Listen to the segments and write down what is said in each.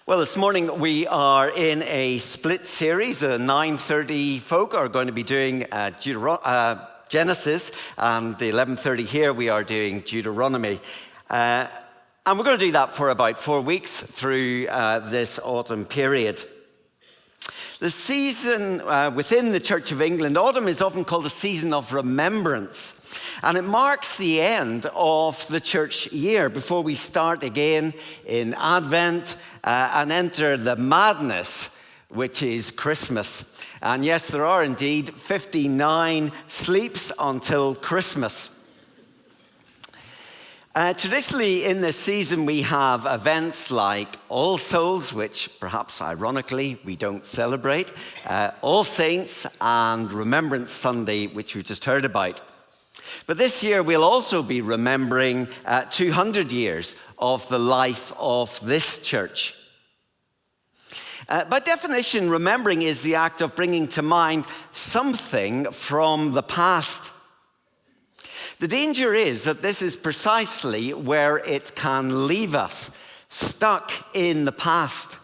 Well, this morning we are in a split series. The 9:30 folk are going to be doing Genesis, and the 11:30 here we are doing Deuteronomy. And we're going to do that for about 4 weeks through this autumn period. The season within the Church of England, autumn is often called a season of remembrance. And it marks the end of the church year before we start again in Advent and enter the madness, which is Christmas. And yes, there are indeed 59 sleeps until Christmas. Traditionally, in this season, we have events like All Souls, which perhaps ironically we don't celebrate, All Saints, and Remembrance Sunday, which we just heard about. But this year, we'll also be remembering 200 years of the life of this church. By definition, remembering is the act of bringing to mind something from the past. The danger is that this is precisely where it can leave us, stuck in the past,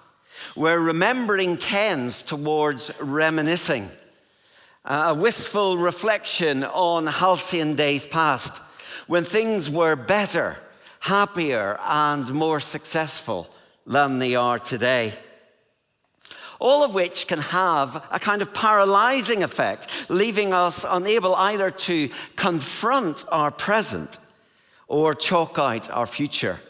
where remembering tends towards reminiscing, a wistful reflection on halcyon days past, when things were better, happier, and more successful than they are today. All of which can have a kind of paralyzing effect, leaving us unable either to confront our present or chalk out our future.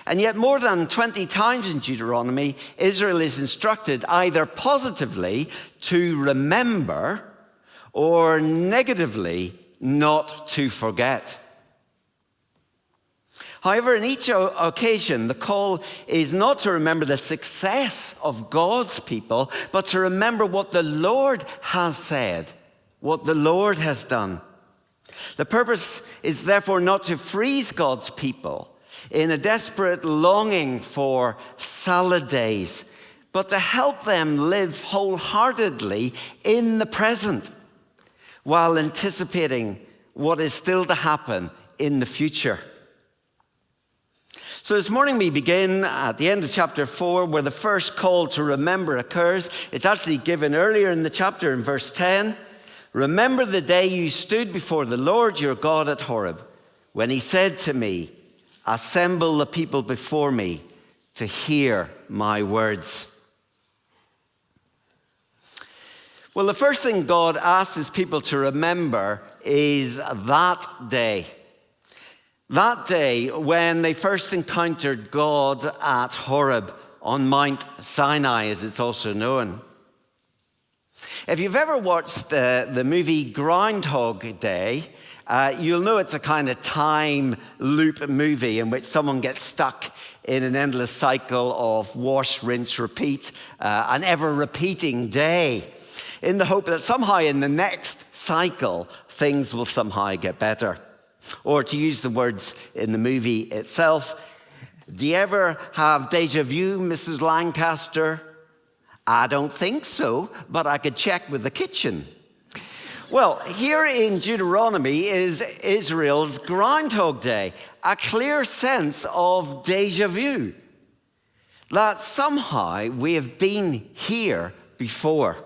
And yet more than 20 times in Deuteronomy, Israel is instructed either positively to remember or negatively not to forget. However, in each occasion, the call is not to remember the success of God's people, but to remember what the Lord has said, what the Lord has done. The purpose is therefore not to freeze God's people in a desperate longing for salad days, but to help them live wholeheartedly in the present while anticipating what is still to happen in the future. So this morning we begin at the end of chapter 4 where the first call to remember occurs. It's actually given earlier in the chapter in verse 10. Remember the day you stood before the Lord your God at Horeb, when he said to me, assemble the people before me to hear my words. Well, the first thing God asks his people to remember is that day. That day when they first encountered God at Horeb on Mount Sinai, as it's also known. If you've ever watched the movie Groundhog Day, you'll know it's a kind of time loop movie in which someone gets stuck in an endless cycle of wash, rinse, repeat, an ever-repeating day, in the hope that somehow in the next cycle, things will somehow get better. Or to use the words in the movie itself, do you ever have déjà vu, Mrs. Lancaster? I don't think so, but I could check with the kitchen. Well, here in Deuteronomy is Israel's Groundhog Day, a clear sense of déjà vu, that somehow we have been here before.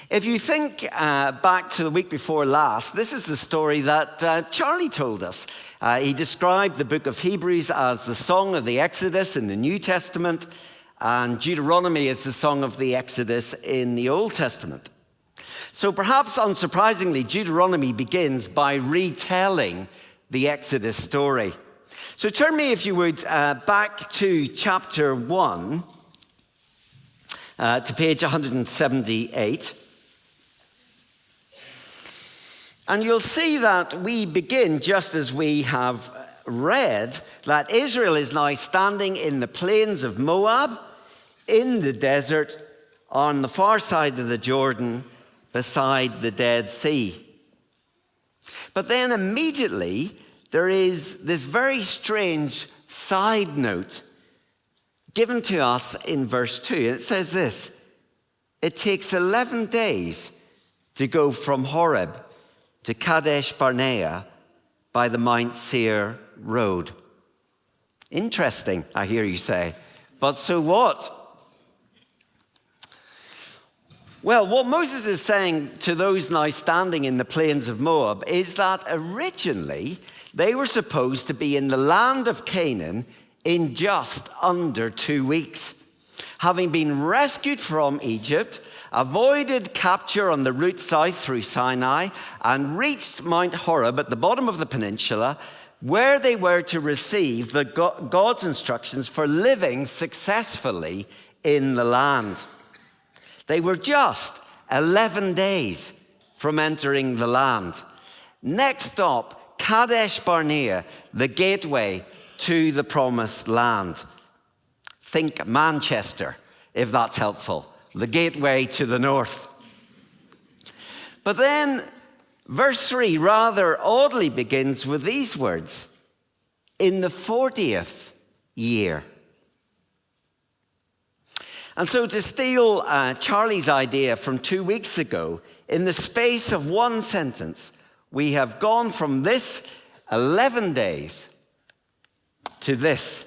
If you think back to the week before last, this is the story that Charlie told us. He described the book of Hebrews as the song of the Exodus in the New Testament, and Deuteronomy is the song of the Exodus in the Old Testament. So perhaps unsurprisingly, Deuteronomy begins by retelling the Exodus story. So turn me, if you would, back to chapter 1, to page 178. And you'll see that we begin just as we have read, that Israel is now standing in the plains of Moab, in the desert, on the far side of the Jordan, beside the Dead Sea. But then immediately, there is this very strange side note given to us in verse 2. And it says this: it takes 11 days to go from Horeb to Kadesh Barnea by the Mount Seir road. Interesting, I hear you say. But so what? Well, what Moses is saying to those now standing in the plains of Moab is that originally they were supposed to be in the land of Canaan in just under 2 weeks, having been rescued from Egypt, avoided capture on the route south through Sinai, and reached Mount Horeb at the bottom of the peninsula, where they were to receive God's instructions for living successfully in the land. They were just 11 days from entering the land. Next stop, Kadesh Barnea, the gateway to the promised land. Think Manchester, if that's helpful. The gateway to the north. But then verse 3 rather oddly begins with these words, in the 40th year. And so to steal Charlie's idea from 2 weeks ago, in the space of one sentence, we have gone from this 11 days to this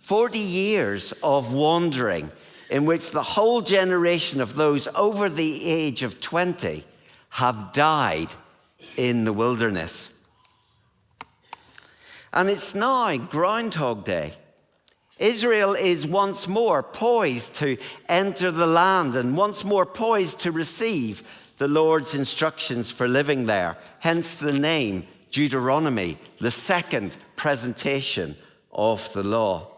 40 years of wandering, in which the whole generation of those over the age of 20 have died in the wilderness. And it's now Groundhog Day. Israel is once more poised to enter the land and once more poised to receive the Lord's instructions for living there. Hence the name Deuteronomy, the second presentation of the law.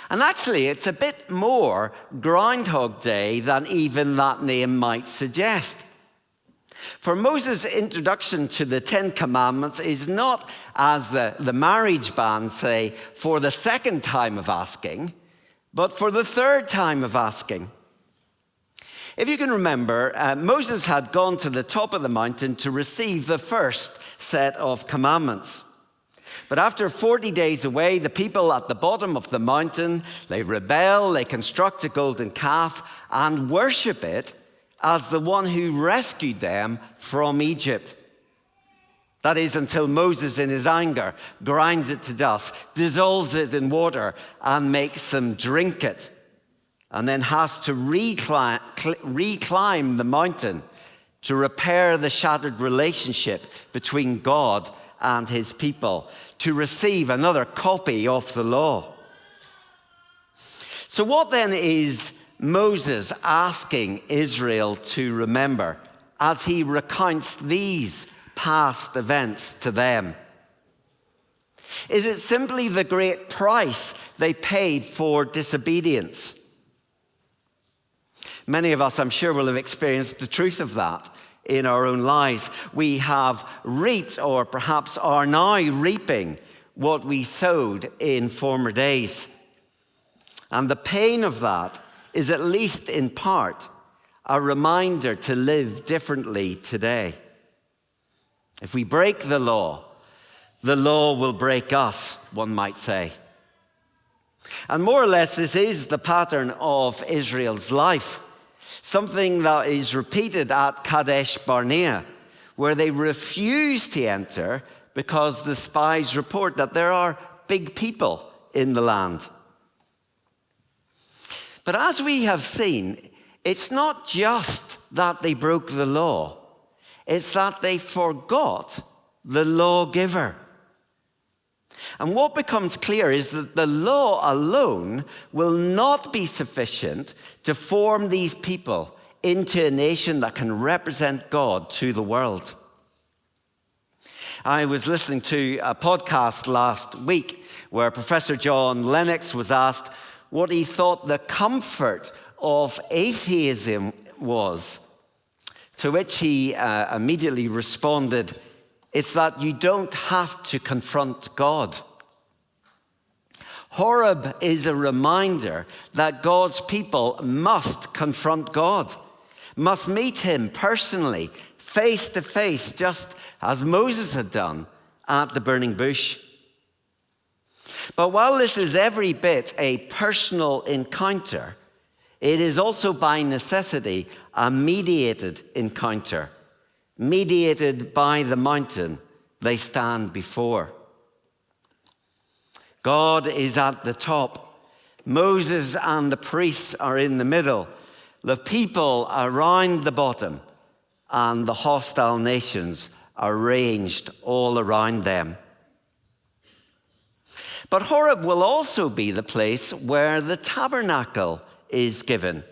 And actually, it's a bit more Groundhog Day than even that name might suggest. For Moses' introduction to the Ten Commandments is not, as the marriage bands say, for the second time of asking, but for the third time of asking. If you can remember, Moses had gone to the top of the mountain to receive the first set of commandments. But after 40 days away, the people at the bottom of the mountain, they rebel, they construct a golden calf and worship it as the one who rescued them from Egypt. That is, until Moses, in his anger, grinds it to dust, dissolves it in water, and makes them drink it, and then has to reclimb the mountain to repair the shattered relationship between God and his people, to receive another copy of the law. So what then is Moses asking Israel to remember as he recounts these past events to them? Is it simply the great price they paid for disobedience? Many of us, I'm sure, will have experienced the truth of that in our own lives. We have reaped, or perhaps are now reaping, what we sowed in former days. And the pain of that is, at least in part, a reminder to live differently today. If we break the law will break us, one might say. And more or less, this is the pattern of Israel's life. Something that is repeated at Kadesh Barnea, where they refuse to enter because the spies report that there are big people in the land. But as we have seen, it's not just that they broke the law, it's that they forgot the lawgiver. And what becomes clear is that the law alone will not be sufficient to form these people into a nation that can represent God to the world. I was listening to a podcast last week where Professor John Lennox was asked what he thought the comfort of atheism was, to which he immediately responded, "It's that you don't have to confront God." Horeb is a reminder that God's people must confront God, must meet him personally, face to face, just as Moses had done at the burning bush. But while this is every bit a personal encounter, it is also by necessity a mediated encounter, mediated by the mountain they stand before. God is at the top. Moses and the priests are in the middle. The people around the bottom, and the hostile nations are ranged all around them. But Horeb will also be the place where the tabernacle is given.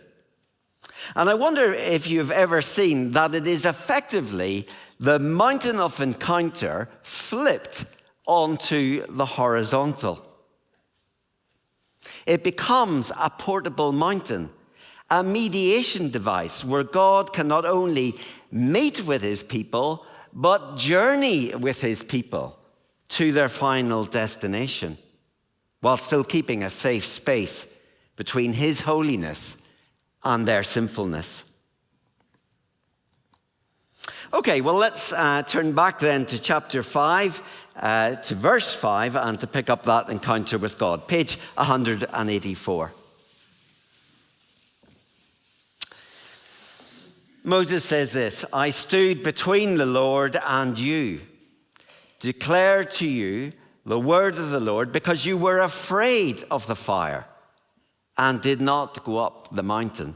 And I wonder if you've ever seen that it is effectively the mountain of encounter flipped onto the horizontal. It becomes a portable mountain, a mediation device where God can not only meet with his people, but journey with his people to their final destination, while still keeping a safe space between his holiness and their sinfulness. Okay, well, let's turn back then to chapter 5, to verse 5, and to pick up that encounter with God. Page 184. Moses says this, "I stood between the Lord and you, declare to you the word of the Lord, because you were afraid of the fire and did not go up the mountain."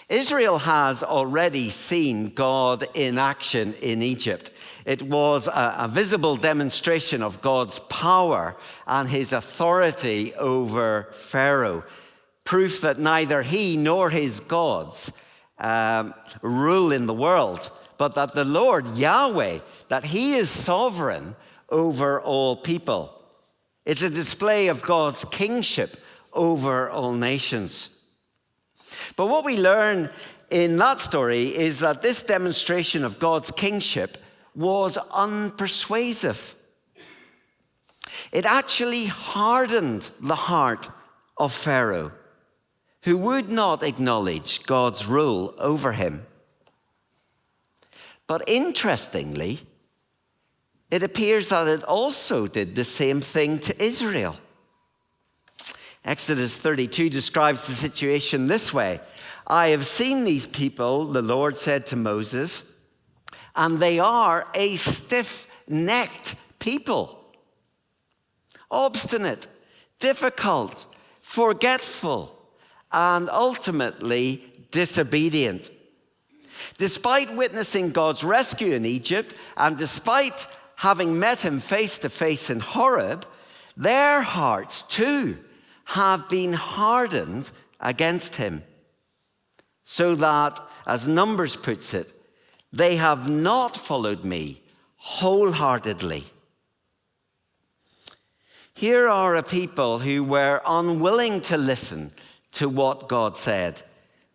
Israel has already seen God in action in Egypt. It was a visible demonstration of God's power and his authority over Pharaoh, proof that neither he nor his gods rule in the world, but that the Lord, Yahweh, that he is sovereign over all people. It's a display of God's kingship over all nations. But what we learn in that story is that this demonstration of God's kingship was unpersuasive. It actually hardened the heart of Pharaoh, who would not acknowledge God's rule over him. But interestingly, it appears that it also did the same thing to Israel. Exodus 32 describes the situation this way. "I have seen these people," the Lord said to Moses, "and they are a stiff-necked people, obstinate, difficult, forgetful, and ultimately disobedient." Despite witnessing God's rescue in Egypt, and despite having met him face to face in Horeb, their hearts too have been hardened against him. So that, as Numbers puts it, they have not followed me wholeheartedly. Here are a people who were unwilling to listen to what God said,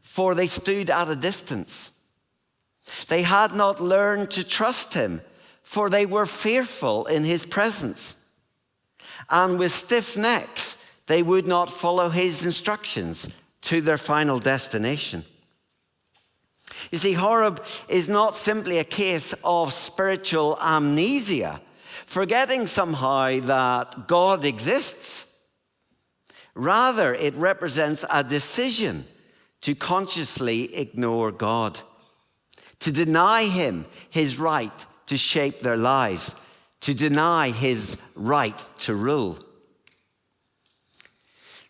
for they stood at a distance. They had not learned to trust him, for they were fearful in his presence. And with stiff necks, they would not follow his instructions to their final destination. You see, Horeb is not simply a case of spiritual amnesia, forgetting somehow that God exists. Rather, it represents a decision to consciously ignore God, to deny him his right to shape their lives, to deny his right to rule.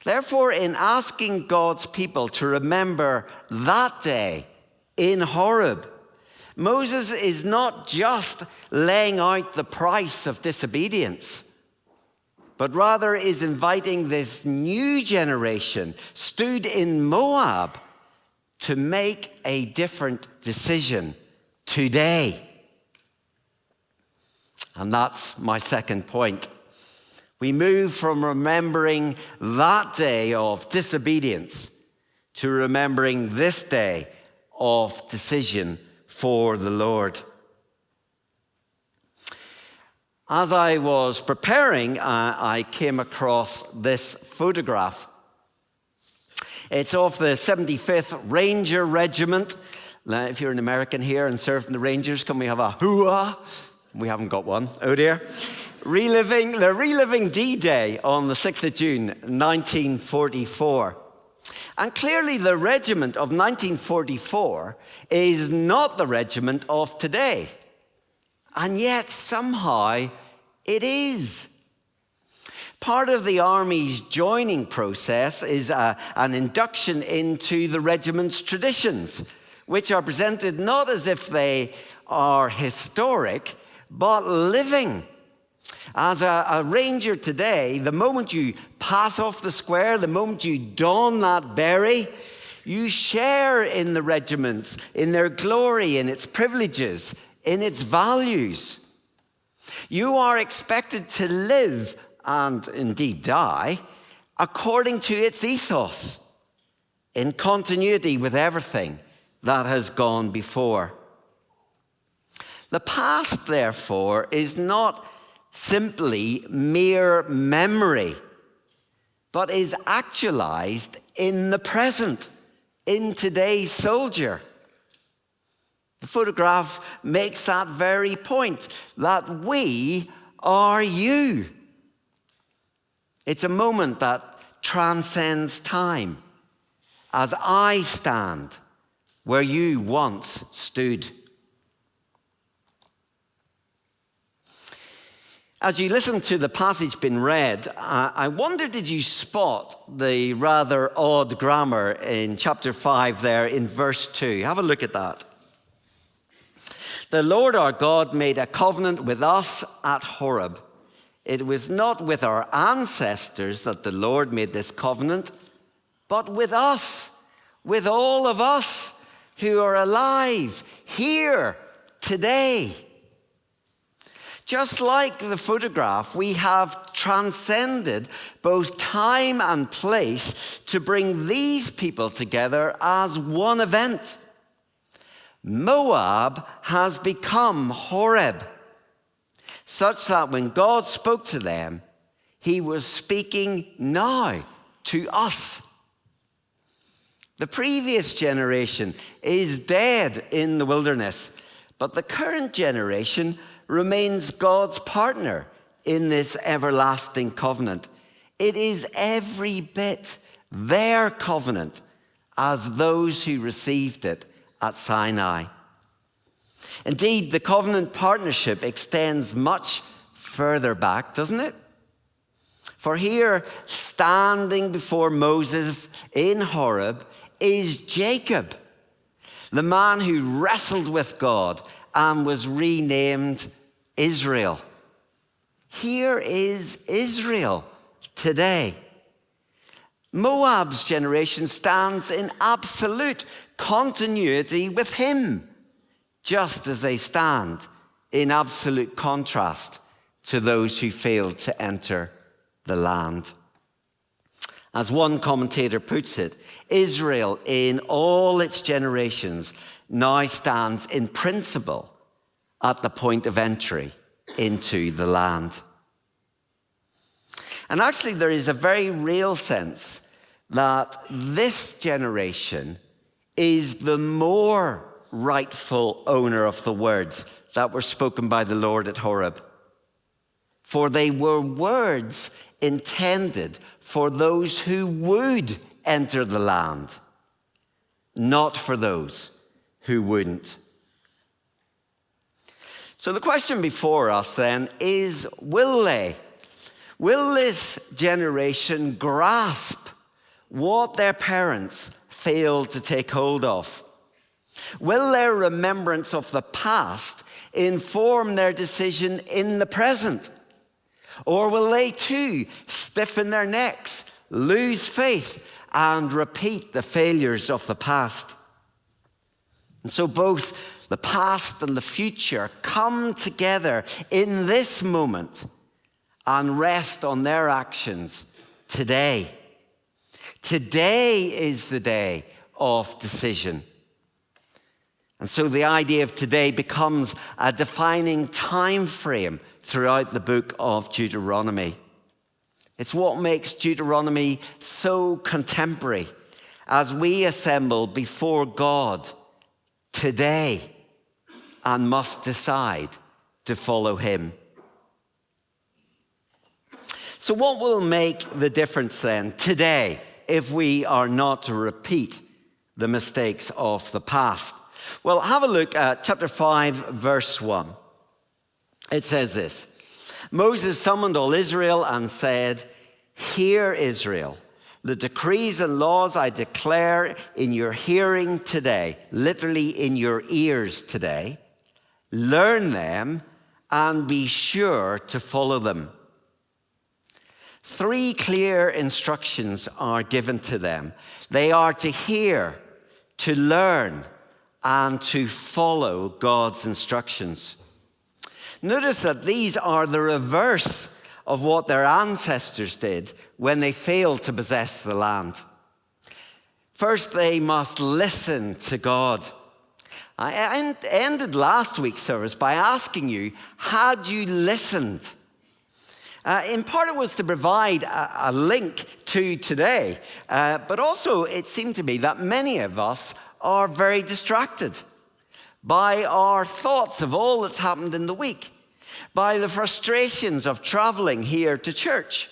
Therefore, in asking God's people to remember that day in Horeb, Moses is not just laying out the price of disobedience, but rather is inviting this new generation stood in Moab to make a different decision today. And that's my second point. We move from remembering that day of disobedience to remembering this day of decision for the Lord. As I was preparing, I came across this photograph. It's of the 75th Ranger Regiment. Now, if you're an American here and served in the Rangers, can we have a hoo-ah? We haven't got one. Oh dear. Reliving D-Day on the 6th of June, 1944. And clearly the regiment of 1944 is not the regiment of today. And yet somehow it is. Part of the army's joining process is an induction into the regiment's traditions, which are presented not as if they are historic, but living. As a ranger today, the moment you pass off the square, the moment you don that berry, you share in the regiments, in their glory, in its privileges, in its values. You are expected to live, and indeed die, according to its ethos, in continuity with everything that has gone before. The past, therefore, is not simply mere memory, but is actualized in the present, in today's soldier. The photograph makes that very point, that we are you. It's a moment that transcends time, as I stand where you once stood. As you listen to the passage being read, I wonder, did you spot the rather odd grammar in chapter 5 there in verse 2? Have a look at that. The Lord our God made a covenant with us at Horeb. It was not with our ancestors that the Lord made this covenant, but with us, with all of us who are alive here today. Just like the photograph, we have transcended both time and place to bring these people together as one event. Moab has become Horeb, such that when God spoke to them, he was speaking now to us. The previous generation is dead in the wilderness, but the current generation remains God's partner in this everlasting covenant. It is every bit their covenant as those who received it at Sinai. Indeed, the covenant partnership extends much further back, doesn't it? For here, standing before Moses in Horeb, is Jacob, the man who wrestled with God and was renamed Israel. Here is Israel today. Moab's generation stands in absolute continuity with him, just as they stand in absolute contrast to those who failed to enter the land. As one commentator puts it, Israel in all its generations now stands in principle at the point of entry into the land. And actually, there is a very real sense that this generation is the more rightful owner of the words that were spoken by the Lord at Horeb. For they were words intended for those who would enter the land, not for those who wouldn't. So the question before us then is, will this generation grasp what their parents failed to take hold of? Will their remembrance of the past inform their decision in the present? Or will they too stiffen their necks, lose faith, and repeat the failures of the past? And so both the past and the future come together in this moment and rest on their actions today. Today is the day of decision. And so the idea of today becomes a defining time frame throughout the book of Deuteronomy. It's what makes Deuteronomy so contemporary as we assemble before God today and must decide to follow him. So what will make the difference then today if we are not to repeat the mistakes of the past? Well, have a look at chapter 5, verse 1. It says this: Moses summoned all Israel and said, "Hear, Israel, the decrees and laws I declare in your hearing today," literally in your ears today. "Learn them and be sure to follow them." 3 clear instructions are given to them. They are to hear, to learn, and to follow God's instructions. Notice that these are the reverse of what their ancestors did when they failed to possess the land. First, they must listen to God. I ended last week's service by asking you, had you listened? In part, it was to provide a link to today, but also it seemed to me that many of us are very distracted by our thoughts of all that's happened in the week, by the frustrations of traveling here to church,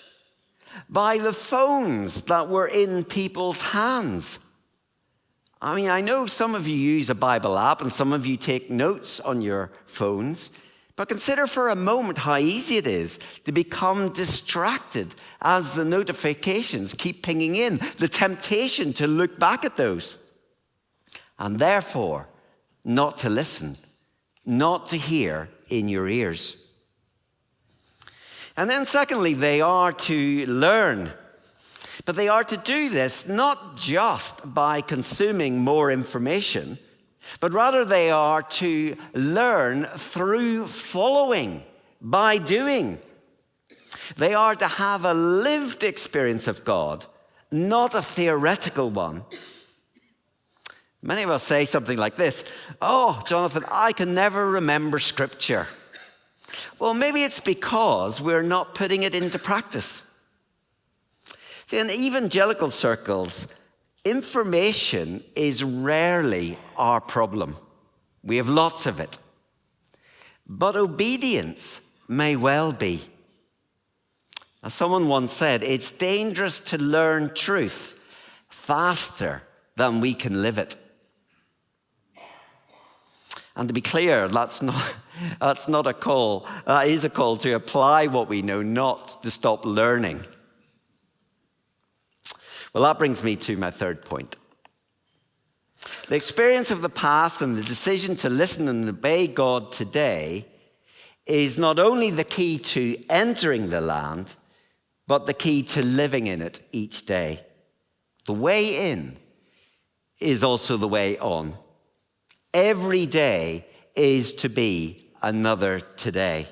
by the phones that were in people's hands. I mean, I know some of you use a Bible app and some of you take notes on your phones, but consider for a moment how easy it is to become distracted as the notifications keep pinging in, the temptation to look back at those, and therefore not to listen, not to hear in your ears. And then secondly, they are to learn. But they are to do this not just by consuming more information, but rather they are to learn through following, by doing. They are to have a lived experience of God, not a theoretical one. Many of us say something like this: "Oh, Jonathan, I can never remember Scripture." Well, maybe it's because we're not putting it into practice. See, in evangelical circles, information is rarely our problem. We have lots of it. But obedience may well be. As someone once said, it's dangerous to learn truth faster than we can live it. And to be clear, that's not a call. That is a call to apply what we know, not to stop learning. Well, that brings me to my third point. The experience of the past and the decision to listen and obey God today is not only the key to entering the land, but the key to living in it each day. The way in is also the way on. Every day is to be another today.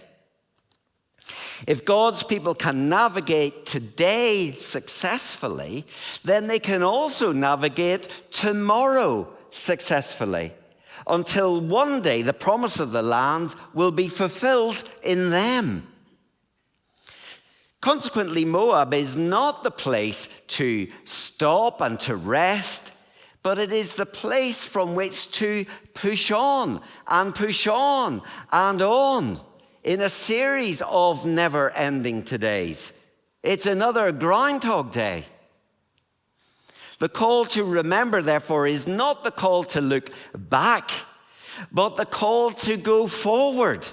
If God's people can navigate today successfully, then they can also navigate tomorrow successfully, until one day the promise of the land will be fulfilled in them. Consequently, Moab is not the place to stop and to rest, but it is the place from which to push on and on in a series of never-ending todays. It's another Groundhog Day. The call to remember, therefore, is not the call to look back, but the call to go forward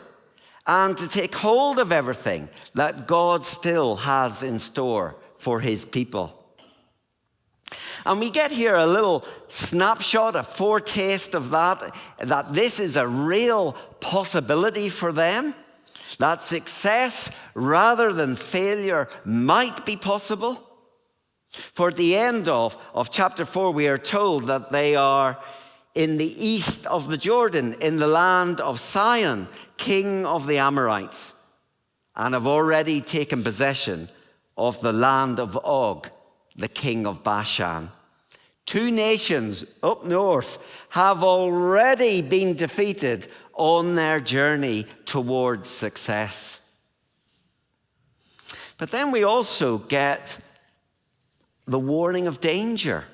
and to take hold of everything that God still has in store for his people. And we get here a little snapshot, a foretaste of that this is a real possibility for them, that success rather than failure might be possible. For at the end of chapter 4, we are told that they are in the east of the Jordan, in the land of Sihon, king of the Amorites, and have already taken possession of the land of Og, the king of Bashan. 2 nations up north have already been defeated on their journey towards success. But then we also get the warning of danger.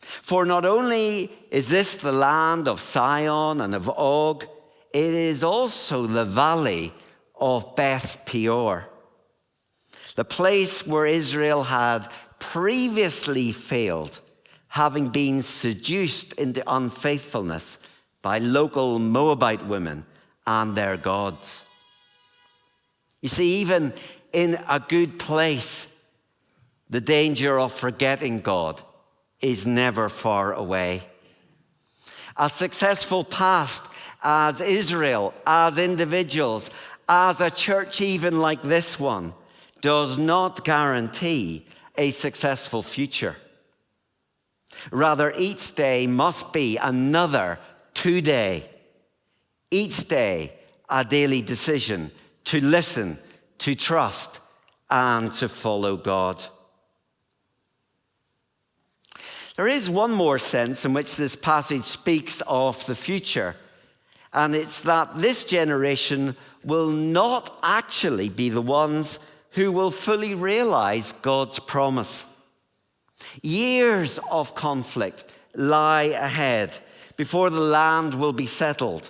For not only is this the land of Sihon and of Og, it is also the valley of Beth Peor, the place where Israel had previously failed, having been seduced into unfaithfulness by local Moabite women and their gods. You see, even in a good place, the danger of forgetting God is never far away. A successful past as Israel, as individuals, as a church even like this one, does not guarantee a successful future. Rather, each day must be another today. Each day, a daily decision to listen, to trust, and to follow God. There is one more sense in which this passage speaks of the future, and it's that this generation will not actually be the ones who will fully realize God's promise. Years of conflict lie ahead before the land will be settled,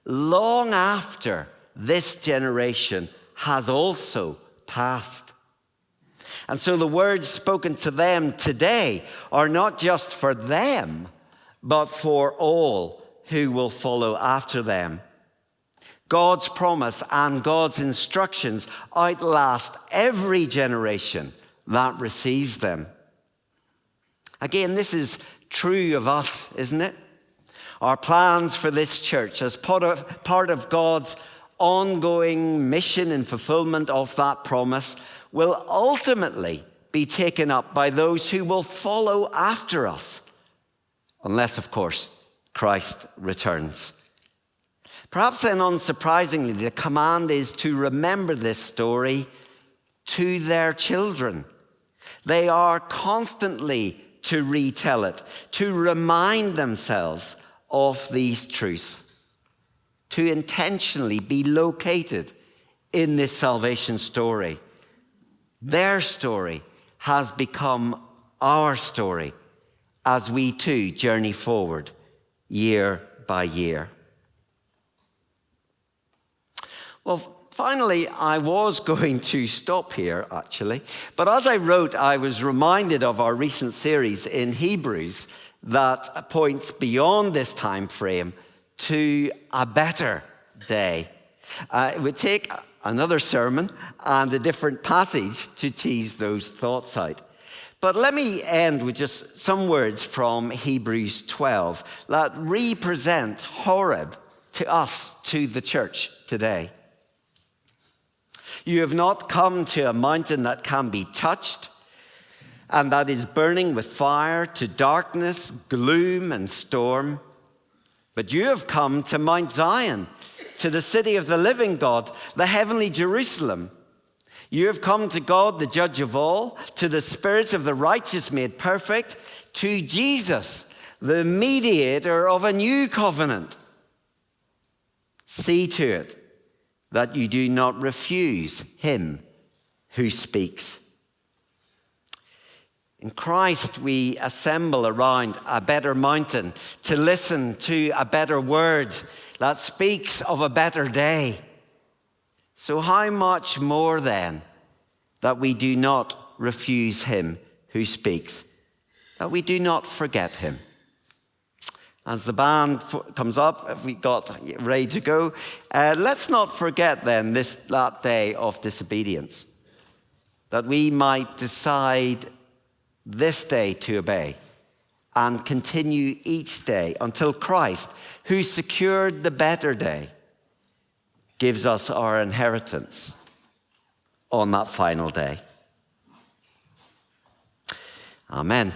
long after this generation has also passed. And so the words spoken to them today are not just for them, but for all who will follow after them. God's promise and God's instructions outlast every generation that receives them. Again, this is true of us, isn't it? Our plans for this church as part of God's ongoing mission and fulfillment of that promise will ultimately be taken up by those who will follow after us. Unless, of course, Christ returns. Perhaps then, unsurprisingly, the command is to remember this story to their children. They are constantly to retell it, to remind themselves of these truths, to intentionally be located in this salvation story. Their story has become our story as we too journey forward year by year. Well, finally, I was going to stop here, actually. But as I wrote, I was reminded of our recent series in Hebrews that points beyond this time frame to a better day. It would take another sermon and a different passage to tease those thoughts out. But let me end with just some words from Hebrews 12 that represent Horeb to us, to the church today. You have not come to a mountain that can be touched and that is burning with fire, to darkness, gloom, and storm. But you have come to Mount Zion, to the city of the living God, the heavenly Jerusalem. You have come to God, the judge of all, to the spirits of the righteous made perfect, to Jesus, the mediator of a new covenant. See to it that you do not refuse him who speaks. In Christ, we assemble around a better mountain to listen to a better word that speaks of a better day. So how much more then that we do not refuse him who speaks, that we do not forget him. As the band comes up, if we got ready to go, let's not forget then that day of disobedience, that we might decide this day to obey and continue each day until Christ, who secured the better day, gives us our inheritance on that final day. Amen.